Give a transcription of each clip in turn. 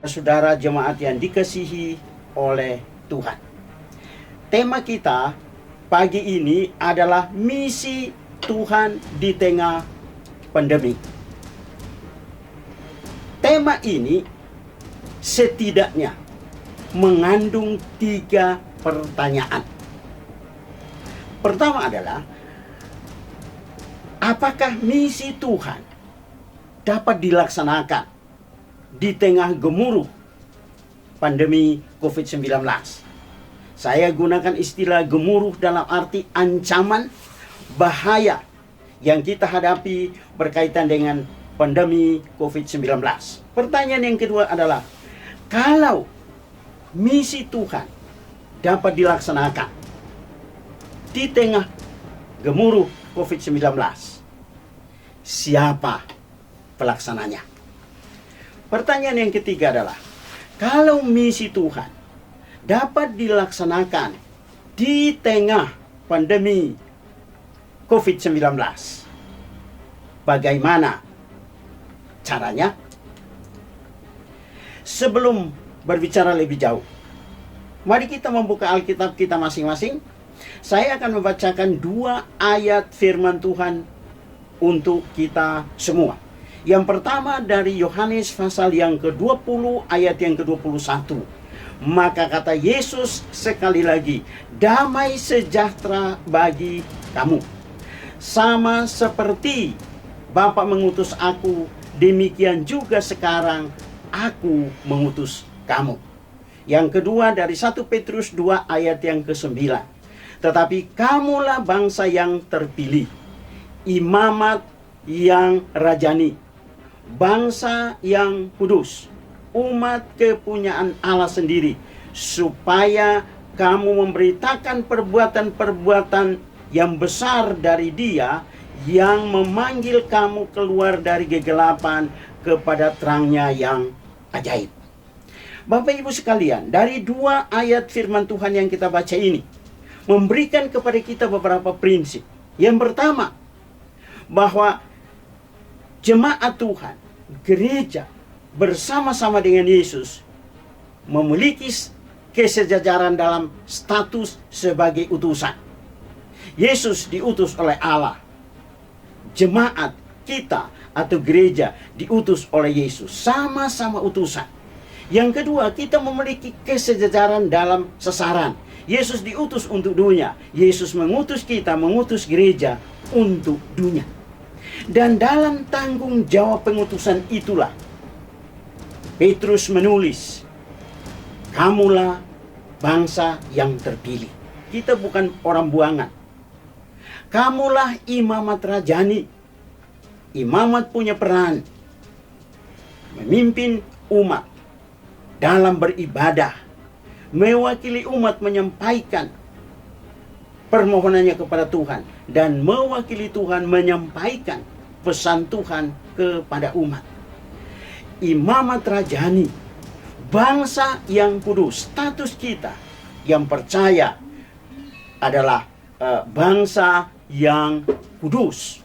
Saudara jemaat yang dikasihi oleh Tuhan. Tema kita pagi ini adalah misi Tuhan di tengah pandemi. Tema ini setidaknya mengandung 3 pertanyaan. Pertama adalah, apakah misi Tuhan dapat dilaksanakan di tengah gemuruh pandemi COVID-19? Saya gunakan istilah gemuruh dalam arti ancaman, bahaya yang kita hadapi berkaitan dengan pandemi COVID-19. Pertanyaan yang kedua adalah, kalau misi Tuhan dapat dilaksanakan di tengah gemuruh COVID-19, siapa pelaksananya? Pertanyaan yang ketiga adalah, kalau misi Tuhan dapat dilaksanakan di tengah pandemi COVID-19, bagaimana caranya? Sebelum berbicara lebih jauh, mari kita membuka Alkitab kita masing-masing. Saya akan membacakan 2 ayat firman Tuhan untuk kita semua. Yang pertama dari Yohanes pasal yang ke-20 ayat yang ke-21. Maka kata Yesus sekali lagi, damai sejahtera bagi kamu. Sama seperti Bapa mengutus aku, demikian juga sekarang aku mengutus kamu. Yang kedua dari 1 Petrus 2 ayat yang ke-9. Tetapi kamulah bangsa yang terpilih, imamat yang rajani, bangsa yang kudus, umat kepunyaan Allah sendiri, supaya kamu memberitakan perbuatan-perbuatan yang besar dari Dia yang memanggil kamu keluar dari kegelapan kepada terangnya yang ajaib. Bapak Ibu sekalian, dari 2 ayat firman Tuhan yang kita baca ini memberikan kepada kita beberapa prinsip. Yang pertama, bahwa jemaat Tuhan, gereja bersama-sama dengan Yesus memiliki kesejajaran dalam status sebagai utusan. Yesus diutus oleh Allah. Jemaat kita atau gereja diutus oleh Yesus. Sama-sama utusan. Yang kedua, kita memiliki kesejajaran dalam sasaran. Yesus diutus untuk dunia. Yesus mengutus kita, mengutus gereja untuk dunia. Dan dalam tanggung jawab pengutusan itulah Petrus menulis, kamulah bangsa yang terpilih. Kita bukan orang buangan. Kamulah imamat rajani. Imamat punya peran memimpin umat dalam beribadah, mewakili umat menyampaikan permohonannya kepada Tuhan, dan mewakili Tuhan menyampaikan pesan Tuhan kepada umat. Imamat rajani, bangsa yang kudus. Status kita yang percaya adalah bangsa yang kudus.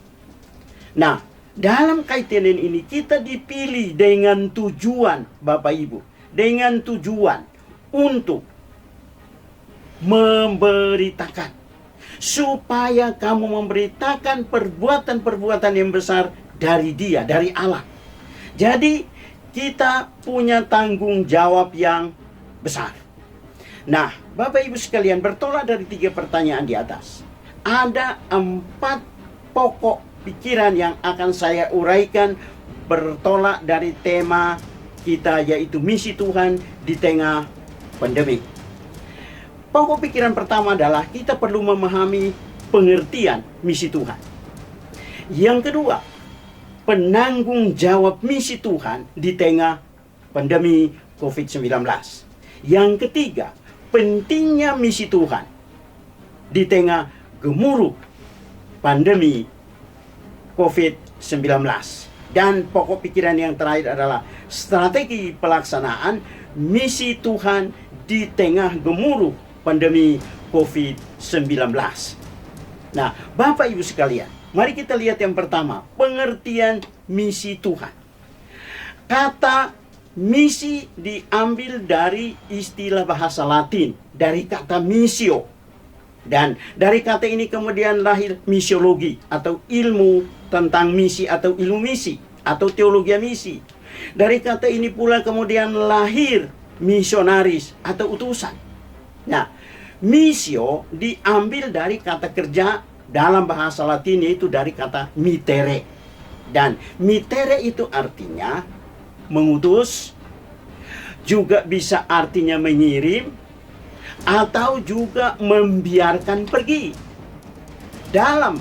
Nah, dalam kaitan ini kita dipilih dengan tujuan, Bapak Ibu, dengan tujuan untuk memberitakan, supaya kamu memberitakan perbuatan-perbuatan yang besar dari Dia, dari Allah. Jadi kita punya tanggung jawab yang besar. Nah, Bapak Ibu sekalian, bertolak dari 3 pertanyaan di atas, ada 4 pokok pikiran yang akan saya uraikan bertolak dari tema kita, yaitu misi Tuhan di tengah pandemi. Pokok pikiran pertama adalah kita perlu memahami pengertian misi Tuhan. Yang kedua, penanggung jawab misi Tuhan di tengah pandemi COVID-19. Yang ketiga, pentingnya misi Tuhan di tengah gemuruh pandemi COVID-19. Dan pokok pikiran yang terakhir adalah strategi pelaksanaan misi Tuhan di tengah gemuruh pandemi COVID-19. Nah, Bapak Ibu sekalian, mari kita lihat yang pertama, pengertian misi Tuhan. Kata Misi diambil dari istilah bahasa Latin, dari kata missio. Dan dari kata ini kemudian lahir misiologi atau ilmu tentang misi atau ilmu misi atau teologi misi. Dari kata ini pula kemudian lahir misionaris atau utusan. Nah, missio diambil dari kata kerja dalam bahasa Latin, yaitu dari kata mittere. Dan mittere itu artinya mengutus, juga bisa artinya mengirim, atau juga membiarkan pergi. Dalam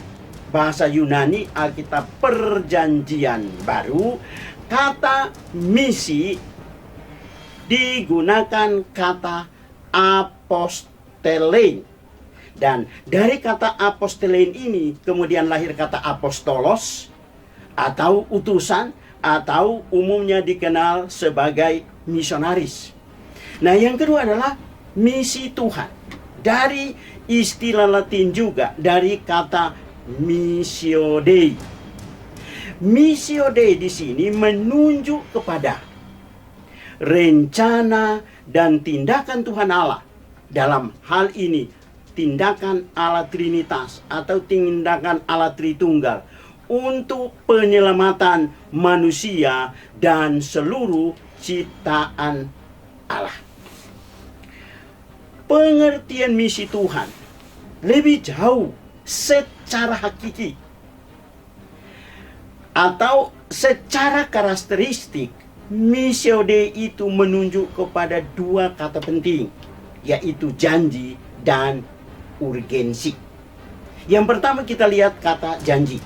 bahasa Yunani Alkitab Perjanjian Baru, kata misi digunakan kata apostelein. Dan dari kata apostelein ini kemudian lahir kata apostolos atau utusan, atau umumnya dikenal sebagai misionaris. Nah, yang kedua adalah misi Tuhan. Dari istilah Latin juga, dari kata missio Dei. Missio Dei di sini menunjuk kepada rencana dan tindakan Tuhan Allah. Dalam hal ini, tindakan Allah Trinitas atau tindakan Allah Tritunggal untuk penyelamatan manusia dan seluruh ciptaan Allah. Pengertian misi Tuhan lebih jauh secara hakiki atau secara karakteristik. Missio Dei itu menunjuk kepada dua kata penting, yaitu janji dan urgensi. Yang pertama kita lihat kata janji.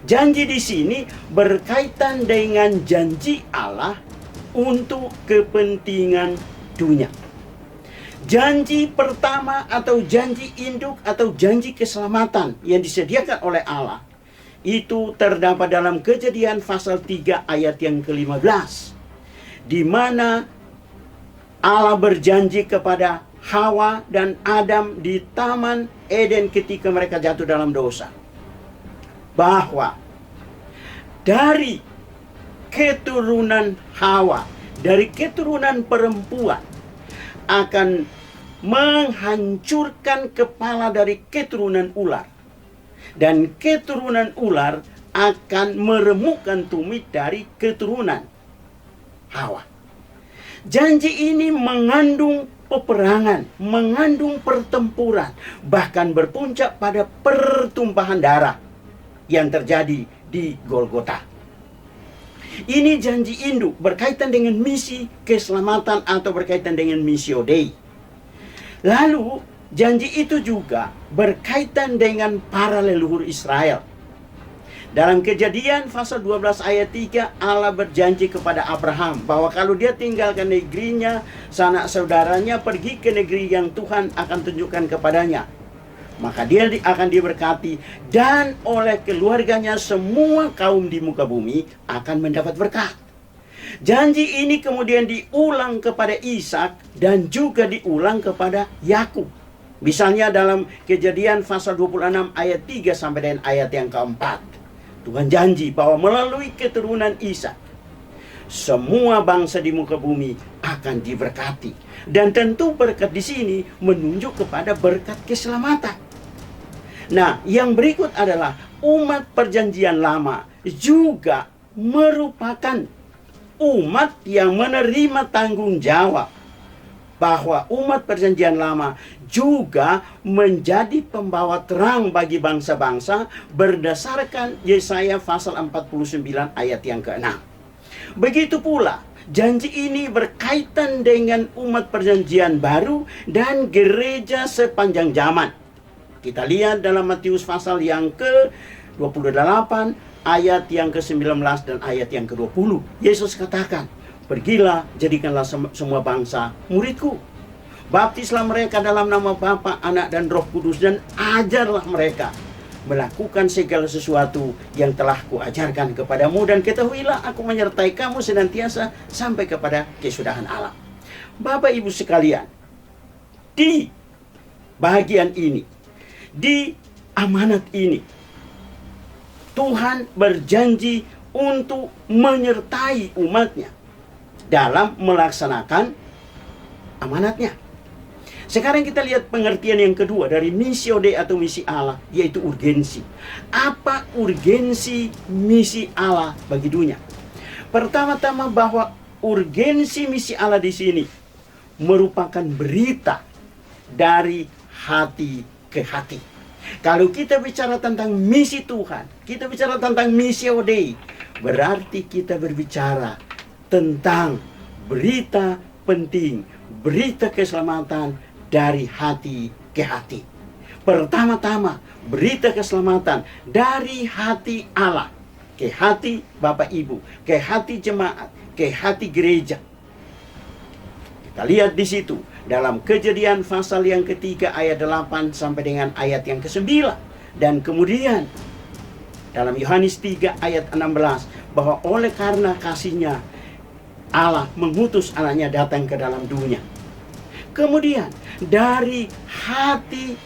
Janji di sini berkaitan dengan janji Allah untuk kepentingan dunia. Janji pertama atau janji induk atau janji keselamatan yang disediakan oleh Allah itu terdapat dalam Kejadian pasal 3 ayat yang ke-15, di mana Allah berjanji kepada Hawa dan Adam di Taman Eden ketika mereka jatuh dalam dosa, bahwa dari keturunan Hawa, dari keturunan perempuan, akan menghancurkan kepala dari keturunan ular, dan keturunan ular akan meremukkan tumit dari keturunan Hawa. Janji ini mengandung peperangan, mengandung pertempuran, bahkan berpuncak pada pertumpahan darah yang terjadi di Golgota. Ini janji induk berkaitan dengan misi keselamatan atau berkaitan dengan missio Dei. Lalu janji itu juga berkaitan dengan para leluhur Israel. Dalam Kejadian pasal 12 ayat 3, Allah berjanji kepada Abraham bahwa kalau dia tinggalkan negerinya, sanak saudaranya, pergi ke negeri yang Tuhan akan tunjukkan kepadanya, maka dia akan diberkati, dan oleh keluarganya semua kaum di muka bumi akan mendapat berkat. Janji ini kemudian diulang kepada Ishak dan juga diulang kepada Yakub. Misalnya dalam Kejadian pasal 26 ayat 3 sampai dengan ayat yang keempat. Tuhan janji bahwa melalui keturunan Ishak semua bangsa di muka bumi akan diberkati. Dan tentu berkat di sini menunjuk kepada berkat keselamatan. Nah, yang berikut adalah umat perjanjian lama juga merupakan umat yang menerima tanggung jawab bahwa umat perjanjian lama juga menjadi pembawa terang bagi bangsa-bangsa berdasarkan Yesaya pasal 49 ayat yang ke-6. Begitu pula janji ini berkaitan dengan umat perjanjian baru dan gereja sepanjang zaman. Kita lihat dalam Matius pasal yang ke-28 ayat yang ke-19 dan ayat yang ke-20. Yesus katakan, "Pergilah, jadikanlah semua bangsa muridku. Baptislah mereka dalam nama Bapa, Anak, dan Roh Kudus, dan ajarlah mereka melakukan segala sesuatu yang telah kuajarkan kepadamu, dan ketahuilah aku menyertai kamu senantiasa sampai kepada kesudahan alam." Bapak Ibu sekalian, di bagian ini, di amanat ini, Tuhan berjanji untuk menyertai umatnya. dalam melaksanakan amanatnya. Sekarang kita lihat pengertian yang kedua dari missio Dei atau misi Allah, yaitu urgensi. Apa urgensi misi Allah bagi dunia? Pertama-tama bahwa urgensi misi Allah di sini merupakan berita dari hati ke hati. Kalau kita bicara tentang misi Tuhan, kita bicara tentang missio Dei, berarti kita berbicara tentang berita penting, berita keselamatan dari hati ke hati. Pertama-tama, berita keselamatan dari hati Allah ke hati Bapak Ibu, ke hati jemaat, ke hati gereja. Kita lihat di situ dalam Kejadian pasal yang ketiga ayat 8 sampai dengan ayat yang ke-9. Dan kemudian dalam Yohanes 3 ayat 16, bahwa oleh karena kasihnya Allah mengutus anaknya datang ke dalam dunia. Kemudian dari hati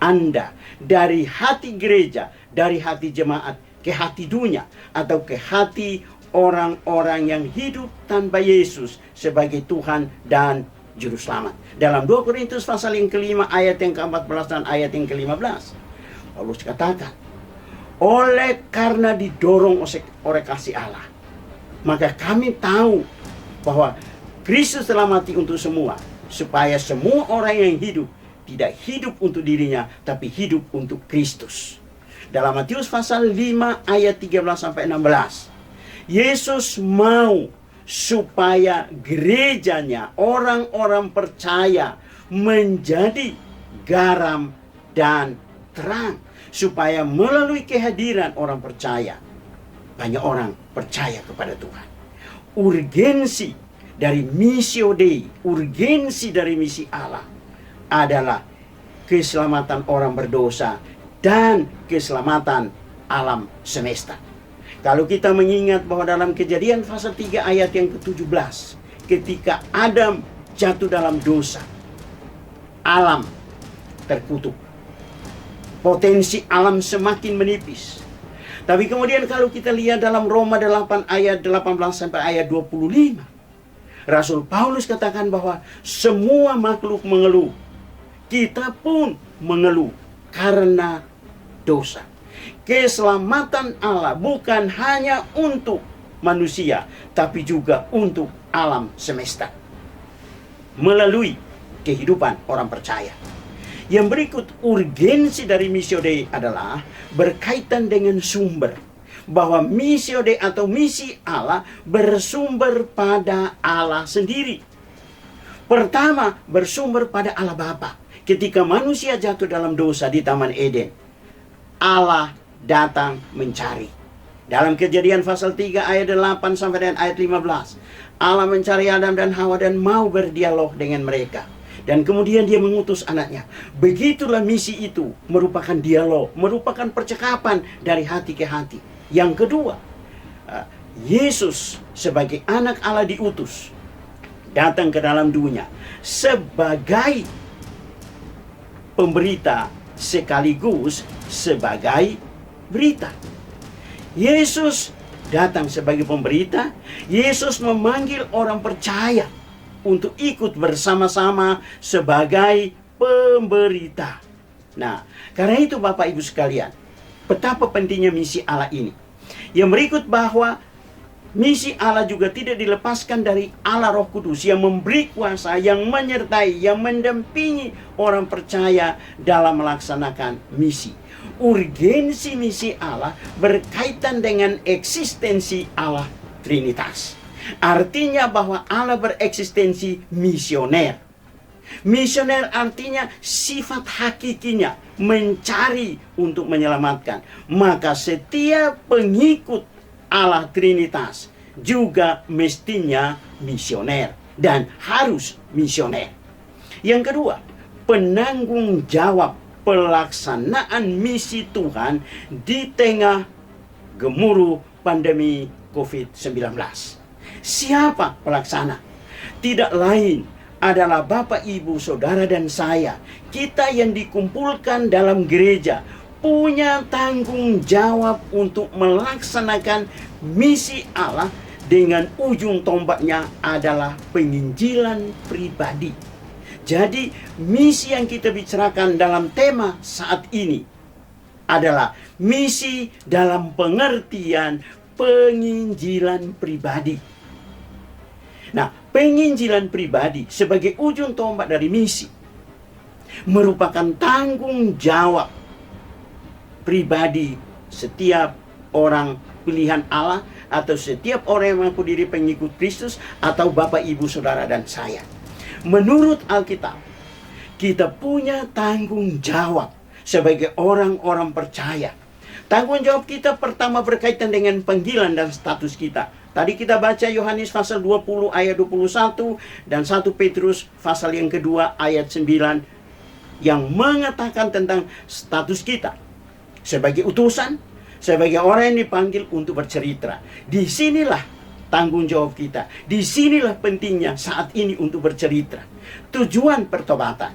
Anda, dari hati gereja, dari hati jemaat ke hati dunia, atau ke hati orang-orang yang hidup tanpa Yesus sebagai Tuhan dan Juru Selamat. Dalam 2 Korintus pasal yang kelima ayat yang ke-14 dan ayat yang ke-15, Paulus katakan, oleh karena didorong oleh kasih Allah, maka kami tahu bahwa Kristus telah mati untuk semua, supaya semua orang yang hidup tidak hidup untuk dirinya, tapi hidup untuk Kristus. Dalam Matius pasal 5 ayat 13 sampai 16, Yesus mau supaya gerejanya, orang-orang percaya, menjadi garam dan terang, supaya melalui kehadiran orang percaya, banyak orang percaya kepada Tuhan. Urgensi dari missio Dei, urgensi dari misi Allah adalah keselamatan orang berdosa dan keselamatan alam semesta. Kalau kita mengingat bahwa dalam Kejadian pasal 3 ayat yang ke-17, ketika Adam jatuh dalam dosa, alam terkutuk. Potensi alam semakin menipis. Tapi kemudian kalau kita lihat dalam Roma 8 ayat 18 sampai ayat 25, Rasul Paulus katakan bahwa semua makhluk mengeluh. Kita pun mengeluh karena dosa. Keselamatan Allah bukan hanya untuk manusia, tapi juga untuk alam semesta melalui kehidupan orang percaya. Yang berikut, urgensi dari missio Dei adalah berkaitan dengan sumber. Bahwa missio Dei atau misi Allah bersumber pada Allah sendiri. Pertama, bersumber pada Allah Bapa. Ketika manusia jatuh dalam dosa di Taman Eden, Allah datang mencari. Dalam Kejadian pasal 3 ayat 8 sampai dengan ayat 15, Allah mencari Adam dan Hawa dan mau berdialog dengan mereka. Dan kemudian dia mengutus anaknya. Begitulah misi itu, merupakan dialog, merupakan percakapan dari hati ke hati. Yang kedua, Yesus sebagai anak Allah diutus datang ke dalam dunia sebagai pemberita sekaligus sebagai berita. Yesus datang sebagai pemberita. Yesus memanggil orang percaya untuk ikut bersama-sama sebagai pemberita. Nah, karena itu Bapak Ibu sekalian, betapa pentingnya misi Allah ini. Yang berikut bahwa misi Allah juga tidak dilepaskan dari Allah Roh Kudus yang memberi kuasa, yang menyertai, yang mendampingi orang percaya dalam melaksanakan misi. Urgensi misi Allah berkaitan dengan eksistensi Allah Trinitas. Artinya bahwa Allah bereksistensi misioner. Misioner artinya sifat hakikinya mencari untuk menyelamatkan. Maka setiap pengikut Allah Trinitas juga mestinya misioner dan harus misioner. Yang kedua, penanggung jawab pelaksanaan misi Tuhan di tengah gemuruh pandemi COVID-19. Siapa pelaksana? Tidak lain adalah Bapak, Ibu, Saudara, dan saya. Kita yang dikumpulkan dalam gereja punya tanggung jawab untuk melaksanakan misi Allah dengan ujung tombaknya adalah penginjilan pribadi. Jadi misi yang kita bicarakan dalam tema saat ini adalah misi dalam pengertian penginjilan pribadi. Nah, penginjilan pribadi sebagai ujung tombak dari misi merupakan tanggung jawab pribadi setiap orang pilihan Allah atau setiap orang yang mengaku diri pengikut Kristus atau Bapak, Ibu, Saudara, dan saya. Menurut Alkitab, kita punya tanggung jawab sebagai orang-orang percaya. Tanggung jawab kita pertama berkaitan dengan panggilan dan status kita. Tadi kita baca Yohanes pasal 20 ayat 21 dan 1 Petrus pasal yang kedua ayat 9 yang mengatakan tentang status kita sebagai utusan, sebagai orang yang dipanggil untuk bercerita. Disinilah tanggung jawab kita. Disinilah pentingnya saat ini untuk bercerita. Tujuan pertobatan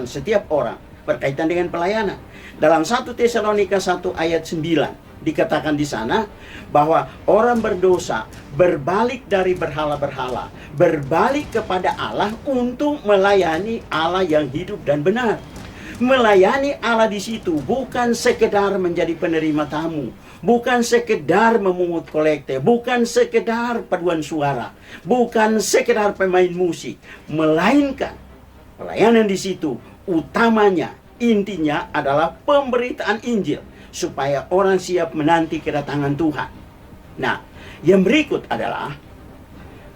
setiap orang berkaitan dengan pelayanan. Dalam 1 Tesalonika 1 ayat 9 dikatakan di sana bahwa orang berdosa berbalik dari berhala-berhala, berbalik kepada Allah untuk melayani Allah yang hidup dan benar. Melayani Allah di situ bukan sekedar menjadi penerima tamu, bukan sekedar memungut kolekte, bukan sekedar paduan suara, bukan sekedar pemain musik, melainkan pelayanan di situ utamanya, intinya adalah pemberitaan Injil supaya orang siap menanti kedatangan Tuhan. Nah, yang berikut adalah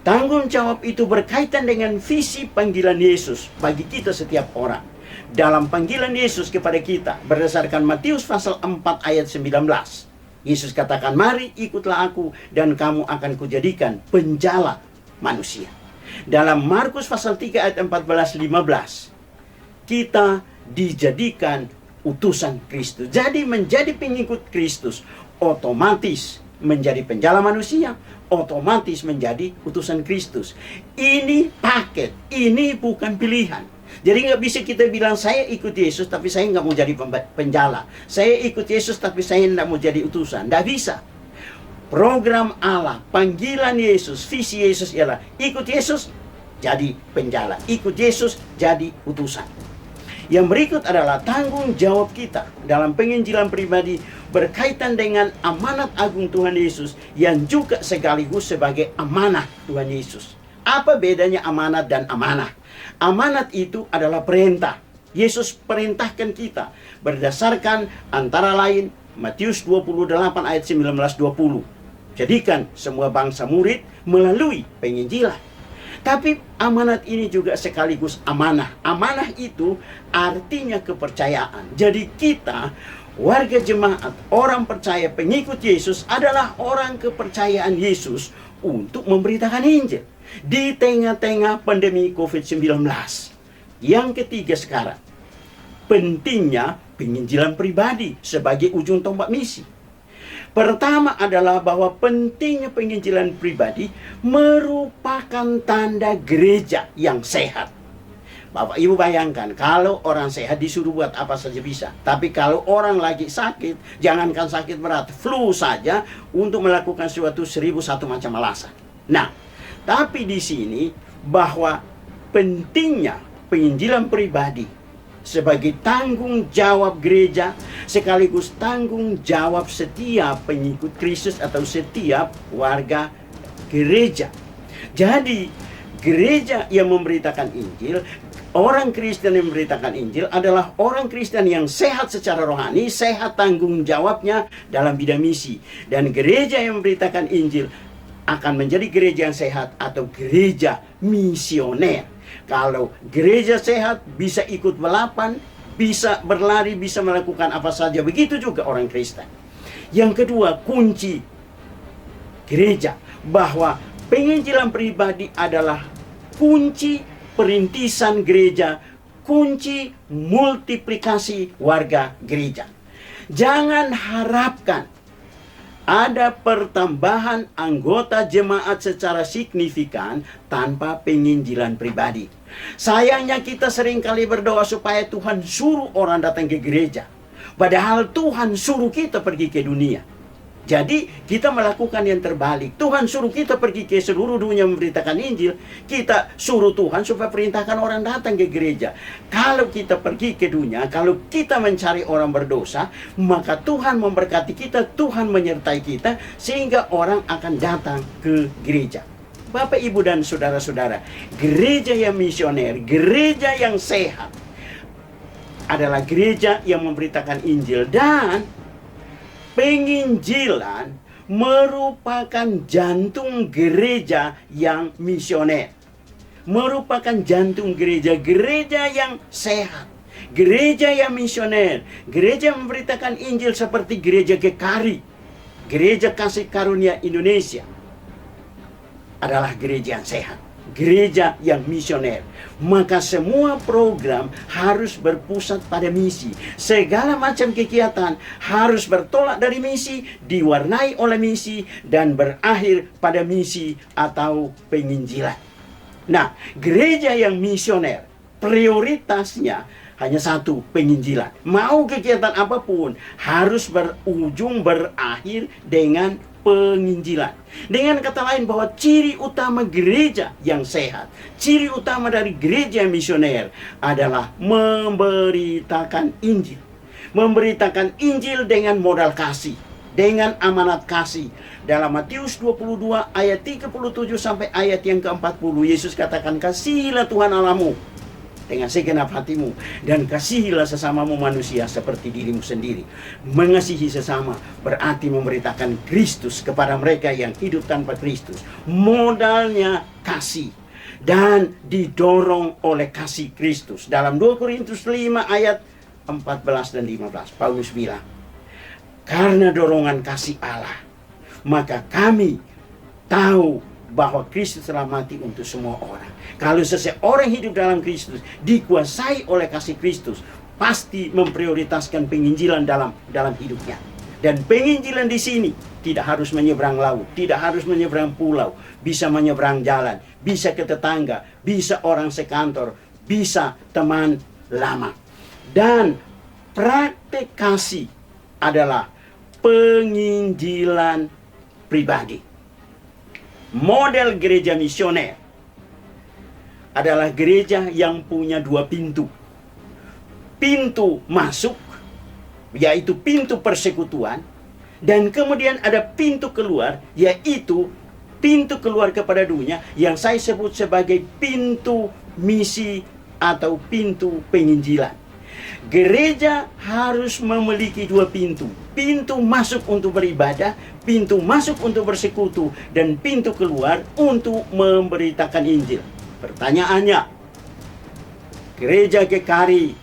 tanggung jawab itu berkaitan dengan visi panggilan Yesus bagi kita setiap orang. Dalam panggilan Yesus kepada kita berdasarkan Matius pasal 4 ayat 19, Yesus katakan, "Mari ikutlah aku dan kamu akan kujadikan penjala manusia." Dalam Markus pasal 3 ayat 14-15, kita dijadikan utusan Kristus. Jadi menjadi pengikut Kristus otomatis menjadi penjala manusia, otomatis menjadi utusan Kristus. Ini paket, ini bukan pilihan. Jadi nggak bisa kita bilang saya ikut Yesus tapi saya nggak mau jadi penjala. Saya ikut Yesus tapi saya nggak mau jadi utusan. Nggak bisa. Program Allah, panggilan Yesus, visi Yesus ialah ikut Yesus jadi penjala, ikut Yesus jadi utusan. Yang berikut adalah tanggung jawab kita dalam penginjilan pribadi berkaitan dengan amanat agung Tuhan Yesus yang juga sekaligus sebagai amanah Tuhan Yesus. Apa bedanya amanat dan amanah? Amanat itu adalah perintah. Yesus perintahkan kita berdasarkan antara lain Matius 28 ayat 19-20. Jadikan semua bangsa murid melalui penginjilan. Tapi amanat ini juga sekaligus amanah. Amanah itu artinya kepercayaan. Jadi kita, warga jemaat, orang percaya, pengikut Yesus adalah orang kepercayaan Yesus untuk memberitakan Injil di tengah-tengah pandemi COVID-19. Yang ketiga sekarang, pentingnya penginjilan pribadi sebagai ujung tombak misi. Pertama adalah bahwa pentingnya penginjilan pribadi merupakan tanda gereja yang sehat. Bapak Ibu bayangkan, kalau orang sehat disuruh buat apa saja bisa. Tapi kalau orang lagi sakit, jangankan sakit berat, flu saja untuk melakukan suatu 1001 macam alasan. Nah, tapi di sini bahwa pentingnya penginjilan pribadi sebagai tanggung jawab gereja sekaligus tanggung jawab setiap pengikut Kristus atau setiap warga gereja. Jadi, gereja yang memberitakan Injil, orang Kristen yang memberitakan Injil adalah orang Kristen yang sehat secara rohani, sehat tanggung jawabnya dalam bidang misi. Dan gereja yang memberitakan Injil akan menjadi gereja yang sehat atau gereja misioner. Kalau gereja sehat bisa ikut balapan, bisa berlari, bisa melakukan apa saja. Begitu juga orang Kristen. Yang kedua, kunci gereja bahwa penginjilan pribadi adalah kunci perintisan gereja, kunci multiplikasi warga gereja. Jangan harapkan ada pertambahan anggota jemaat secara signifikan tanpa penginjilan pribadi. Sayangnya kita seringkali berdoa supaya Tuhan suruh orang datang ke gereja, padahal Tuhan suruh kita pergi ke dunia. Jadi kita melakukan yang terbalik. Tuhan suruh kita pergi ke seluruh dunia memberitakan Injil. Kita suruh Tuhan supaya perintahkan orang datang ke gereja. Kalau kita pergi ke dunia, kalau kita mencari orang berdosa, maka Tuhan memberkati kita, Tuhan menyertai kita, sehingga orang akan datang ke gereja. Bapak, Ibu, dan saudara-saudara, gereja yang misioner, gereja yang sehat, adalah gereja yang memberitakan Injil. Dan penginjilan merupakan jantung gereja yang misioner. Merupakan jantung gereja, gereja yang sehat, gereja yang misioner, gereja yang memberitakan Injil seperti gereja GKARI, gereja Kasih Karunia Indonesia, adalah gereja yang sehat, gereja yang misioner. Maka semua program harus berpusat pada misi. Segala macam kegiatan harus bertolak dari misi, diwarnai oleh misi, dan berakhir pada misi atau penginjilan. Nah, gereja yang misioner, prioritasnya hanya satu, penginjilan. Mau kegiatan apapun harus berujung berakhir dengan penginjilan. Dengan kata lain, bahwa ciri utama gereja yang sehat, ciri utama dari gereja misioner adalah memberitakan Injil. Memberitakan Injil dengan modal kasih, dengan amanat kasih. Dalam Matius 22 ayat 37 sampai ayat yang ke-40, Yesus katakan, kasihilah Tuhan Allahmu dengan segenap hatimu, dan kasihilah sesamamu manusia seperti dirimu sendiri. Mengasihi sesama berarti memberitakan Kristus kepada mereka yang hidup tanpa Kristus. Modalnya kasih, dan didorong oleh kasih Kristus. Dalam 2 Korintus 5 ayat 14 dan 15, Paulus bilang, karena dorongan kasih Allah, maka kami tahu bahwa Kristus telah mati untuk semua orang. Kalau seseorang hidup dalam Kristus, dikuasai oleh kasih Kristus, pasti memprioritaskan penginjilan dalam hidupnya. Dan penginjilan di sini tidak harus menyeberang laut, tidak harus menyeberang pulau, bisa menyeberang jalan, bisa ke tetangga, bisa orang sekantor, bisa teman lama. Dan praktek kasih adalah penginjilan pribadi. Model gereja misioner adalah gereja yang punya dua pintu. Pintu masuk, yaitu pintu persekutuan, dan kemudian ada pintu keluar, yaitu pintu keluar kepada dunia, yang saya sebut sebagai pintu misi atau pintu penginjilan. Gereja harus memiliki dua pintu. Pintu masuk untuk beribadah, pintu masuk untuk bersekutu, dan pintu keluar untuk memberitakan Injil. Pertanyaannya, gereja GKARI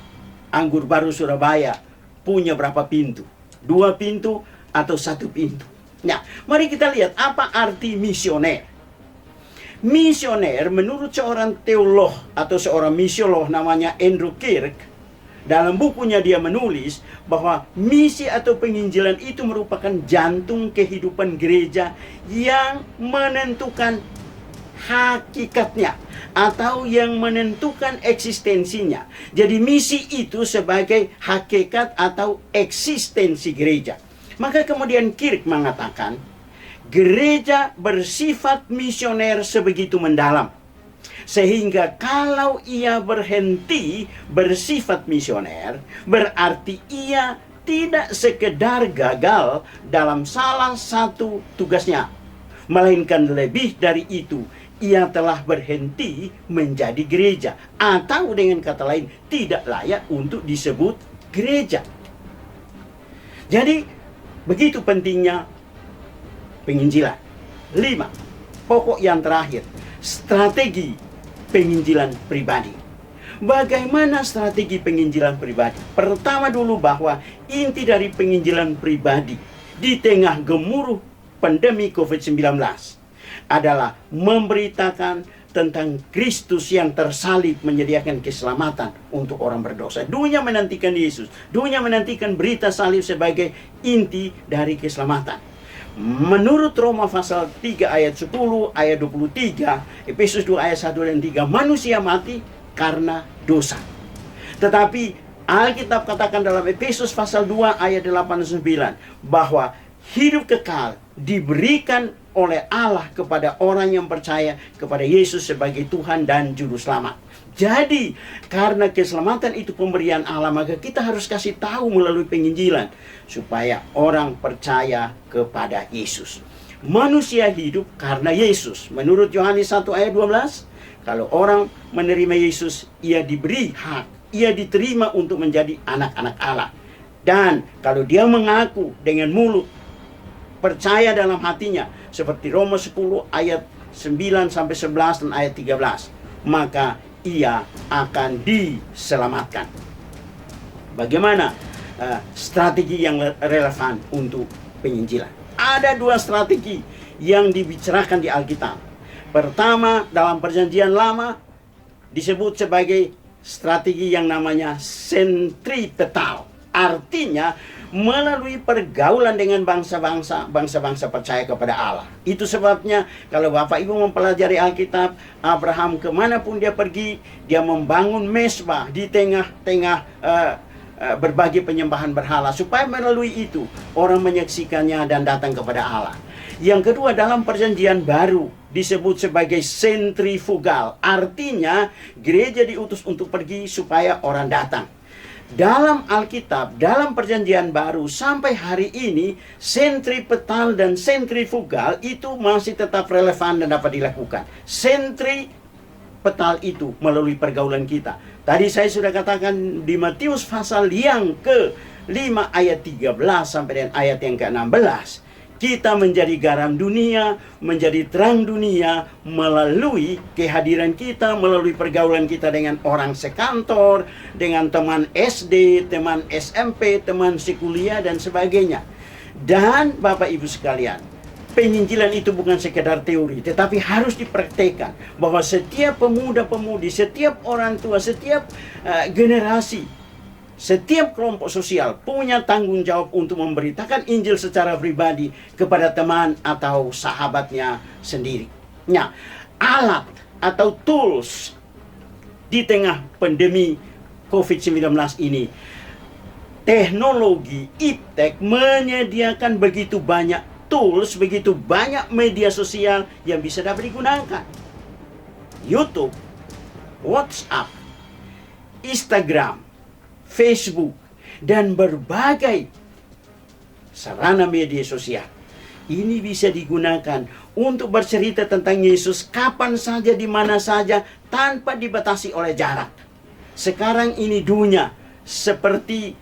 Anggur Baru Surabaya punya berapa pintu? Dua pintu atau satu pintu? Nah, mari kita lihat apa arti misioner. Misioner menurut seorang teolog atau seorang misiolog namanya Andrew Kirk, dalam bukunya dia menulis bahwa misi atau penginjilan itu merupakan jantung kehidupan gereja yang menentukan hakikatnya atau yang menentukan eksistensinya. Jadi misi itu sebagai hakikat atau eksistensi gereja. Maka kemudian Kirk mengatakan, gereja bersifat misioner sebegitu mendalam, sehingga kalau ia berhenti bersifat misioner, berarti ia tidak sekedar gagal dalam salah satu tugasnya, melainkan lebih dari itu, ia telah berhenti menjadi gereja, atau dengan kata lain, tidak layak untuk disebut gereja. Jadi, begitu pentingnya penginjilan. 5. Pokok yang terakhir, strategi penginjilan pribadi. Bagaimana strategi penginjilan pribadi? Pertama dulu, bahwa inti dari penginjilan pribadi di tengah gemuruh pandemi COVID-19 adalah memberitakan tentang Kristus yang tersalib menyediakan keselamatan untuk orang berdosa. Dunia menantikan Yesus. Dunia menantikan berita salib sebagai inti dari keselamatan. Menurut Roma pasal 3 ayat 10, ayat 23, Efesus 2 ayat 1 dan 3, manusia mati karena dosa. Tetapi Alkitab katakan dalam Efesus pasal 2 ayat 8 dan 9, bahwa hidup kekal diberikan oleh Allah kepada orang yang percaya kepada Yesus sebagai Tuhan dan Juru Selamat. Jadi, karena keselamatan itu pemberian Allah, maka kita harus kasih tahu melalui penginjilan supaya orang percaya kepada Yesus. Manusia hidup karena Yesus. Menurut Yohanes 1 ayat 12, kalau orang menerima Yesus, ia diberi hak, ia diterima untuk menjadi anak-anak Allah. Dan kalau dia mengaku dengan mulut, percaya dalam hatinya, seperti Roma 10 ayat 9 sampai 11 dan ayat 13, maka ia akan diselamatkan. Bagaimana strategi yang relevan untuk penginjilan? Ada dua strategi yang dibicarakan di Alkitab. Pertama, dalam Perjanjian Lama disebut sebagai strategi yang namanya sentripetal. Artinya melalui pergaulan dengan bangsa-bangsa percaya kepada Allah. Itu sebabnya kalau Bapak Ibu mempelajari Alkitab, Abraham kemanapun dia pergi, dia membangun mezbah di tengah-tengah berbagai penyembahan berhala, supaya melalui itu orang menyaksikannya dan datang kepada Allah. Yang kedua, dalam Perjanjian Baru disebut sebagai sentrifugal. Artinya gereja diutus untuk pergi supaya orang datang. Dalam Alkitab, dalam Perjanjian Baru sampai hari ini, sentripetal dan sentrifugal itu masih tetap relevan dan dapat dilakukan. Sentripetal itu melalui pergaulan kita. Tadi saya sudah katakan di Matius pasal yang ke-5 ayat 13 sampai dengan ayat yang ke-16. Kita menjadi garam dunia, menjadi terang dunia melalui kehadiran kita, melalui pergaulan kita dengan orang sekantor, dengan teman SD, teman SMP, teman sekuliah, dan sebagainya. Dan Bapak Ibu sekalian, penginjilan itu bukan sekedar teori, tetapi harus dipraktekkan. Bahwa setiap pemuda-pemudi, setiap orang tua, setiap generasi, setiap kelompok sosial punya tanggung jawab untuk memberitakan Injil secara pribadi kepada teman atau sahabatnya sendiri. Nah, alat atau tools di tengah pandemi COVID-19 ini, teknologi iptek menyediakan begitu banyak tools, begitu banyak media sosial yang bisa dapat digunakan. YouTube, WhatsApp, Instagram, Facebook, dan berbagai sarana media sosial. Ini bisa digunakan untuk bercerita tentang Yesus kapan saja, di mana saja, tanpa dibatasi oleh jarak. Sekarang ini dunia seperti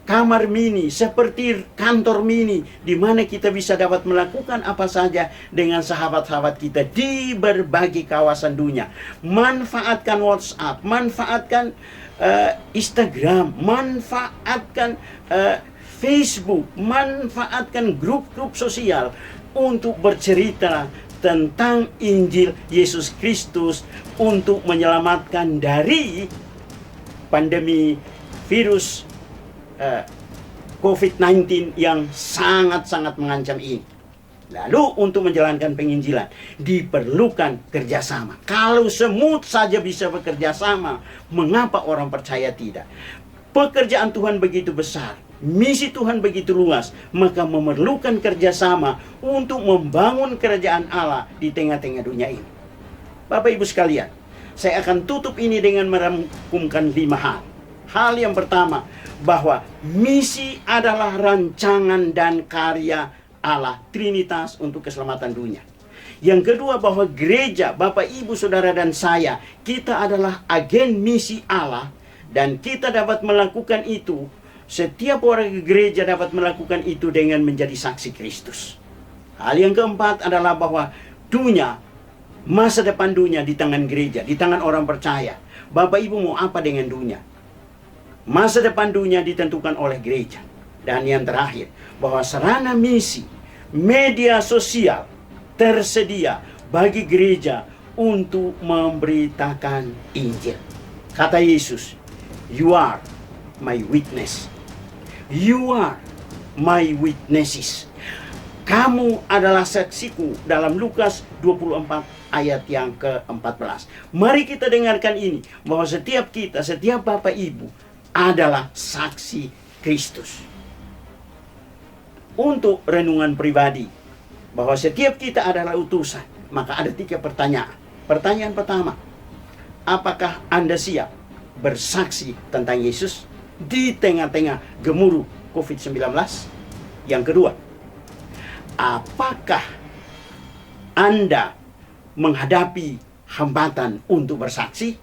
kamar mini, seperti kantor mini, di mana kita bisa dapat melakukan apa saja dengan sahabat-sahabat kita di berbagai kawasan dunia. Manfaatkan WhatsApp, manfaatkan Instagram, manfaatkan Facebook, manfaatkan grup-grup sosial untuk bercerita tentang Injil Yesus Kristus untuk menyelamatkan dari pandemi virus COVID-19 yang sangat-sangat mengancam ini. Lalu untuk menjalankan penginjilan diperlukan kerjasama. Kalau semut saja bisa bekerja sama, mengapa orang percaya tidak? Pekerjaan Tuhan begitu besar, misi Tuhan begitu luas, maka memerlukan kerjasama untuk membangun kerajaan Allah di tengah-tengah dunia ini. Bapak Ibu sekalian, saya akan tutup ini dengan merangkumkan 5 hal. Hal yang pertama, bahwa misi adalah rancangan dan karya Allah Trinitas untuk keselamatan dunia. Yang kedua, bahwa gereja, Bapak, Ibu, Saudara, dan saya, kita adalah agen misi Allah, dan kita dapat melakukan itu. Setiap orang gereja dapat melakukan itu dengan menjadi saksi Kristus. Hal yang keempat adalah bahwa dunia, masa depan dunia di tangan gereja, di tangan orang percaya. Bapak Ibu mau apa dengan dunia? Masa depan dunia ditentukan oleh gereja. Dan yang terakhir, bahwa sarana misi, media sosial tersedia bagi gereja untuk memberitakan Injil. Kata Yesus, "You are my witness. You are my witnesses." Kamu adalah saksiku, dalam Lukas 24 ayat yang ke-14. Mari kita dengarkan ini, bahwa setiap kita, setiap Bapak Ibu adalah saksi Kristus. untuk renungan pribadi, bahwa setiap kita adalah utusan, maka ada 3 pertanyaan. Pertanyaan pertama, apakah Anda siap bersaksi tentang Yesus di tengah-tengah gemuruh COVID-19? Yang kedua, apakah Anda menghadapi hambatan untuk bersaksi?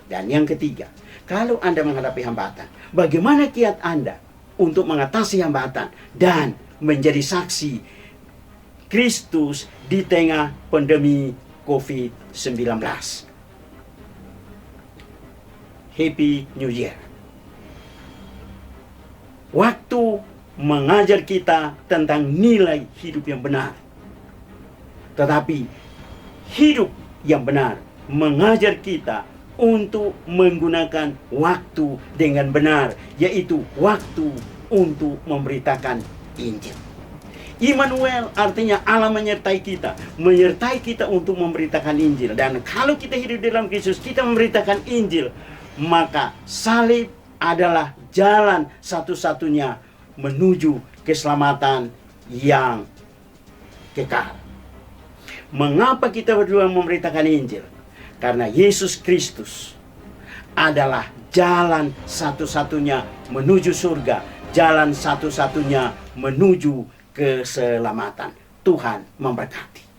Dan yang ketiga, kalau Anda menghadapi hambatan, bagaimana kiat Anda untuk mengatasi hambatan dan menjadi saksi Kristus di tengah pandemi COVID-19? Happy New Year. Waktu mengajar kita tentang nilai hidup yang benar. Tetapi hidup yang benar mengajar kita untuk menggunakan waktu dengan benar, yaitu waktu untuk memberitakan Injil. Immanuel artinya Allah menyertai kita untuk memberitakan Injil. Dan kalau kita hidup dalam Kristus, kita memberitakan Injil, maka salib adalah jalan satu-satunya menuju keselamatan yang kekal. Mengapa kita berdua memberitakan Injil? Karena Yesus Kristus adalah jalan satu-satunya menuju surga, jalan satu-satunya menuju keselamatan. Tuhan memberkati.